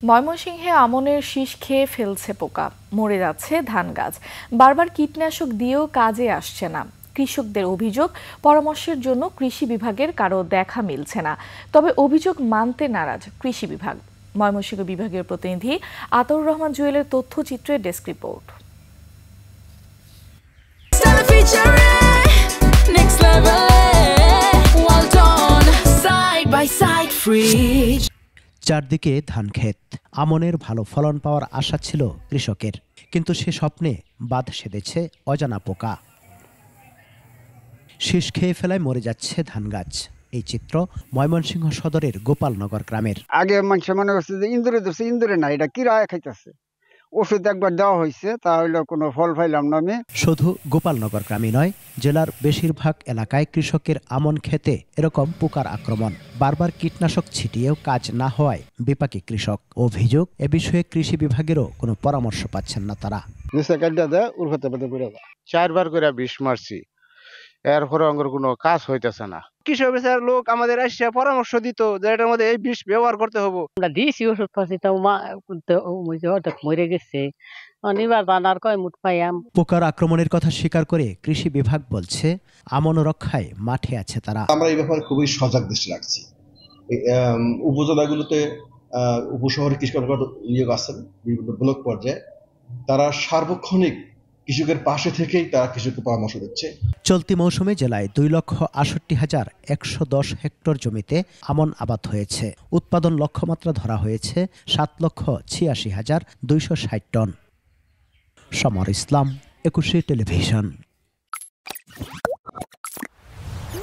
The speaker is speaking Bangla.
ময়মনসিংহে আমনের শীষ খেয়ে ফেলছে পোকা, মরে যাচ্ছে ধান গাছ। বারবার কীটনাশক দিয়েও কাজে আসছে না। কৃষকদের অভিযোগ, পরামর্শের জন্য কৃষি বিভাগের কারো দেখা মিলছে না। তবে অভিযোগ মানতে নারাজ কৃষি বিভাগ। ময়মনসিংহ বিভাগীয় প্রতিনিধি আতাউর রহমান জুয়েলের তথ্যচিত্রের ডেস্ক রিপোর্ট। চারদিকে ধান ক্ষেত, আমনের ভালো ফলন পাওয়ার আশা ছিল কৃষকের, কিন্তু সে স্বপ্নে বাদ সেধেছে অজানা পোকা। শীষ খেয়ে ফেলায় মরে যাচ্ছে ধান গাছ। এই চিত্র ময়মনসিংহ সদরের গোপালনগর গ্রামের। আগে মানুষ মনে করছে যে ইন্দুরে ধরছে, ইন্দুরে না, এটা কিরা খাইতেছে। ওষুধ একবার দেওয়া হয়েছে, তাহলে কোনো ফল পাইলাম না আমি। শুধু গোপালনগর গ্রামই নয়, জেলার বেশিরভাগ এলাকায় কৃষকের আমন খেতে এরকম পোকার আক্রমণ। বারবার কীটনাশক ছিটিয়েও কাজ না হওয়ায় বিপাকী কৃষক। অভিযোগ, এ বিষয়ে কৃষি বিভাগেরও কোনো পরামর্শ পাচ্ছেন না তারা। 4বার করে বিষ মারছি, এরপরে আমার কোনো কাজ হইতেছে না। কৃষক অফিসার লোক আমাদের আসছে পরামর্শ দিত যে এটার মধ্যে এই বিষ ব্যবহার করতে হবে। আমরা দিয়েছি ওষুধ পাচ্ছি, তাও হঠাৎ মরে গেছে। অনিবার বানার কয় মুঠ পাইয়াম। পোকার আক্রমণের কথা স্বীকার করে কৃষি বিভাগ বলছে, আমন রক্ষায় মাঠে আছে তারা। আমরা এই ব্যাপারে খুবই সজাগ দৃষ্টি রাখছি। উপজেলাগুলোতে উপশহরে কৃষি কর্মকর্তা নিয়োগ আছেন বিভিন্ন ব্লক পর্যায়ে, তারা সার্বক্ষণিক কৃষকের পাশে থেকেই তারা কৃষককে পরামর্শ দিচ্ছে। চলতি মৌসুমে জেলায় 2,68,110 হেক্টর জমিতে আমন আবাদ হয়েছে। উৎপাদন লক্ষ্যমাত্রা ধরা হয়েছে 7,86,260 টন। সমর ইসলাম, 21 টেলিভিশন।